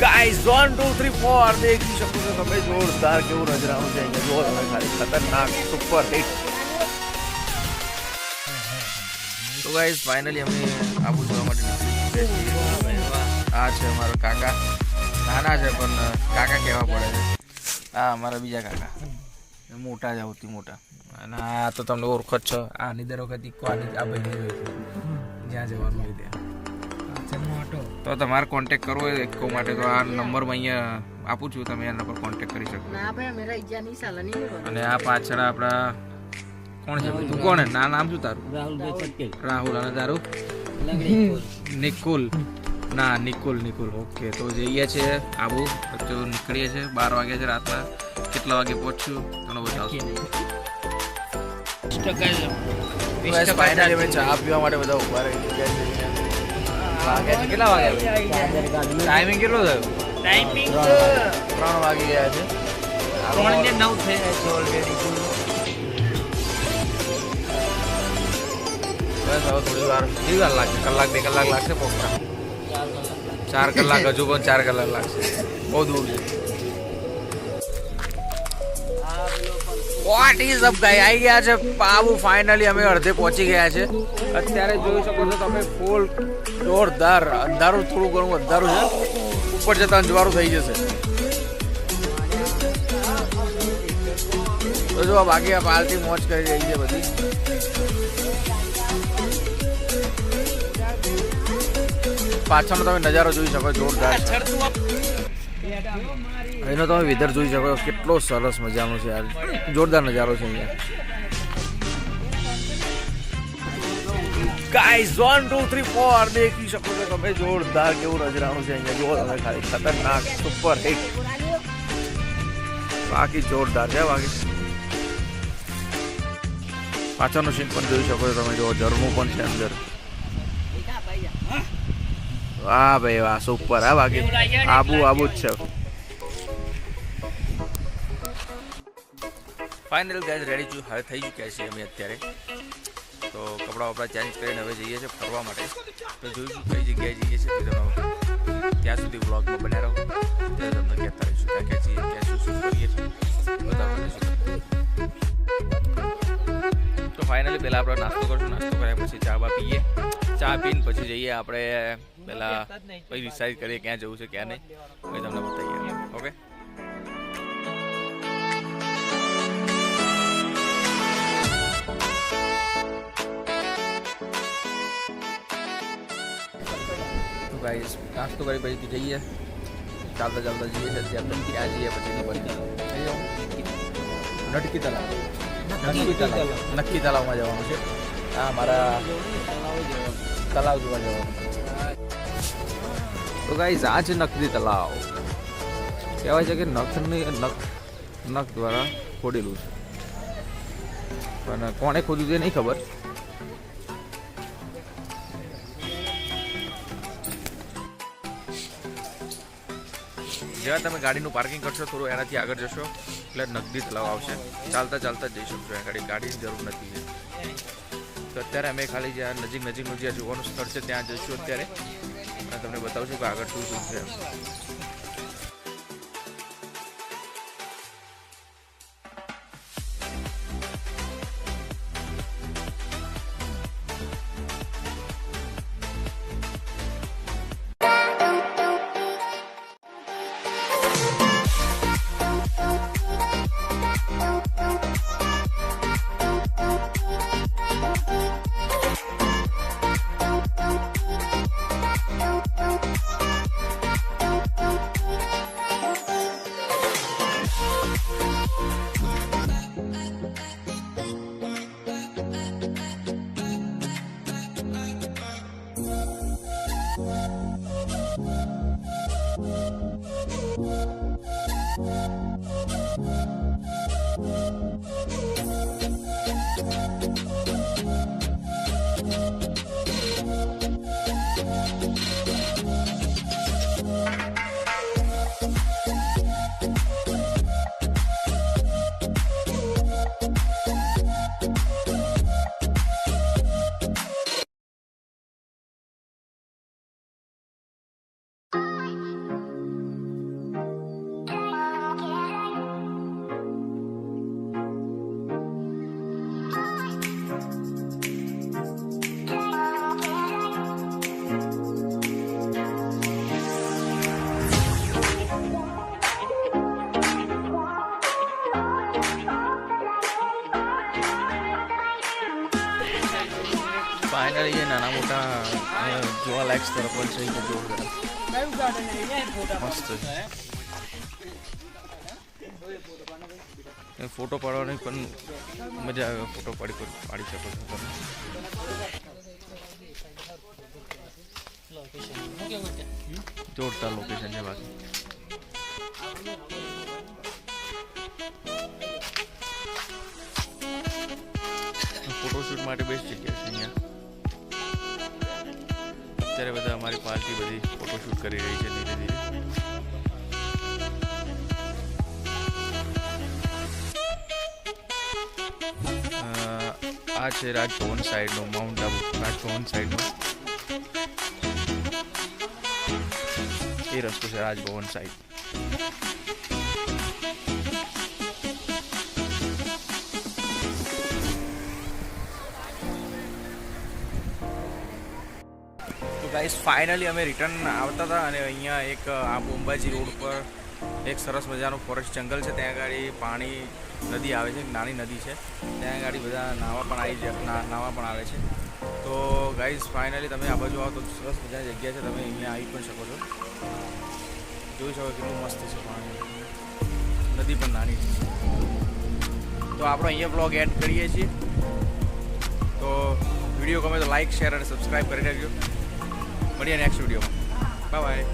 Guys 1 2 3 4 દેખી શકો છો તમે જોરદાર કેવું નજરાણું છે અહીંયા જો તમે ખાલી ખતરનાક સુપર હિટ. તો ગાઈસ ફાઇનલી અમે આબુ જોવા માટે નીકળી ગયા છીએ. આ છે અમારો કાકા, નાના છે પણ કાકા કહેવા પડે છે. આ અમારા બીજા કાકા મોટા જ સૌથી મોટા, અને આ તો તમને ઓળખો જ છો. આની દર વખત ઇકો આ ભાઈને જોઈ છે જ્યાં જવાનું હોય ત્યાં. તો તમારે કોન્ટેક્ટ કરવો હોય ઇકો માટે તો આ નંબરમાં અહીંયા આપું છું, તમે એના પર કોન્ટેક્ટ કરી શકો. અને આ પાછળ આપણા કોણ છે? તું કોણ? ના નામ શું તારું? રાહુલ. અને તારું? નિકુલ. ના નિકુલ. ઓકે, તો જઈએ છીએ આબુ. તો નીકળીએ છીએ 12 વાગ્યા છે રાતના. કેટલા વાગે પહોંચશું તમને બતાવશું. ફાઇનલી અમે ચા પીવા માટે બધા ઉભા રહી ગયા છે. કેટલા વાગ્યા? ટાઈમિંગ કેટલો થયો? ટાઈમિંગ 3 વાગી ગયા છે. 3 ને 9 થઈ ગયા છે ઓલરેડી. બસ હવે થોડી વાર લાગશે, કલાક 2 કલાક લાગશે પહોંચતા. 4 કલાક હજુ પણ 4 કલાક લાગશે. બહુ દૂર છે. વોટ ઇઝ અપ ગાય? આવી ગયા છે આબુ. ફાઇનલી અમે અડધે પહોંચી ગયા છે. અત્યારે જોઈ શકો છો તમે ફૂલ જોરદાર અંધારું, થોડું ઘણું અંધારું છે. ઉપર જતા અંજવાળું થઈ જશે. તો જો બાકી આ પાર્ટી મોજ કરી રહી છે બધી. પાછળનો તમે નજારો જોઈ શકો જોરદાર. અહીંનો તમે વેધર જોઈ શકો કેટલો સરસ મજાનો છે યાર. જોરદાર નજારો છે અહીંયા. ગાઈસ 1 2 3 4 દેખી શકો છો તમે જોરદાર કેવું નજરાણું છે અહીંયા. જો તમે ખાલી ખતરનાક સુપર હિટ. બાકી જોરદાર છે. બાકી પાછળનો સીન પણ જોઈ શકો છો તમે. જો ઝરણું પણ છે અંદર. વાહ ભાઈ વાહ, સુપર. હા બાકી આબુ જ છે. ફાઇનલ ગાઈઝ રેડી હવે થઈ ચૂક્યા છીએ અમે અત્યારે. તો કપડાં વપડા ચેન્જ કરીને હવે જઈએ છીએ ફરવા માટે. તો જોઈશું કઈ જગ્યાએ જઈએ છીએ તમે ત્યાં સુધી વ્લોગમાં બન્યા રહો. ત્યારે તમને કહેતા રહીશું ક્યાં ક્યાં જઈએ, ક્યાં શું કરીએ છીએ બધા કરીશું. તો ફાઇનલી પહેલાં આપણે નાસ્તો કરીશું. નાસ્તો કર્યા પછી ચા પીએ. ચા પીને પછી જઈએ આપણે પહેલાં પછી ડિસાઇડ કરીએ ક્યાં જવું છે ક્યાં નહીં. પછી તમને બતાવીએ. ઓકે. ગાઈસ નાસ્તો કરી પછી જઈએ. ચાલતા જઈએ છીએ. ત્યાં જઈએ પછી ખબર નટકી તલાવ. નક્કી તલાવમાં જવાનું છે. હા મારા તલાવ જોવા જવાનું. તો ગાઈસ આ છે નકલી તલાવ. કહેવાય છે કે નખ દ્વારા ખોદેલું છે, પણ કોણે ખોદ્યું તે નહીં ખબર. જેવા તમે ગાડીનું પાર્કિંગ કરશો થોડું એનાથી આગળ જશો એટલે નગદી તલાવ આવશે. ચાલતા જઈ શકશો. ગાડીની જરૂર નથી. તો અત્યારે અમે ખાલી જ્યાં નજીકનું જ્યાં જોવાનું સ્થળ છે ત્યાં જઈશું અત્યારે, અને તમને બતાવશું કે આગળ શું છે. ફાઇનલી એ નાના મોટા જોવાલાયક સ્થળ પણ છે કે જોરદાર મસ્ત છે. ફોટો પાડવાની પણ મજા આવે, ફોટો પાડી શકો છો તમે. જોરદાર લોકેશન છે બાકી. ફોટોશૂટ માટે બેસ્ટ જગ્યા છે અહીંયા. અત્યારે બધા અમારી પાર્ટી બધી ફોટોશૂટ કરી રહી છે ધીરે ધીરે. આ છે રાજભવન સાઈડનો, માઉન્ટ આબુ રાજભવન સાઈડનો એ રસ્તો છે રાજભવન સાઈડ. ગાઈસ ફાઇનલી અમે રિટર્ન આવતા હતા અને અહીંયા એક આ અંબાજી રોડ પર એક સરસ મજાનું ફોરેસ્ટ જંગલ છે. ત્યાં આગળ પાણી નદી આવે છે, નાની નદી છે. ત્યાં આગળ બધા નાવા પણ આવે છે. તો ગાઈસ ફાઇનલી તમે આ બાજુ આવો તો સરસ મજાની જગ્યા છે, તમે અહીંયા આવી પણ શકો છો. જોઈ શકો કેટલું મસ્ત છે પાણી, નદી પણ નાની છે. તો આપણે અહીંયા બ્લોગ એડ કરીએ છીએ. તો વિડીયો ગમે તો લાઇક, શેર અને સબસ્ક્રાઈબ કરી દેજો. મળીએ નેક્સ્ટ વિડીયોમાં. Bye bye.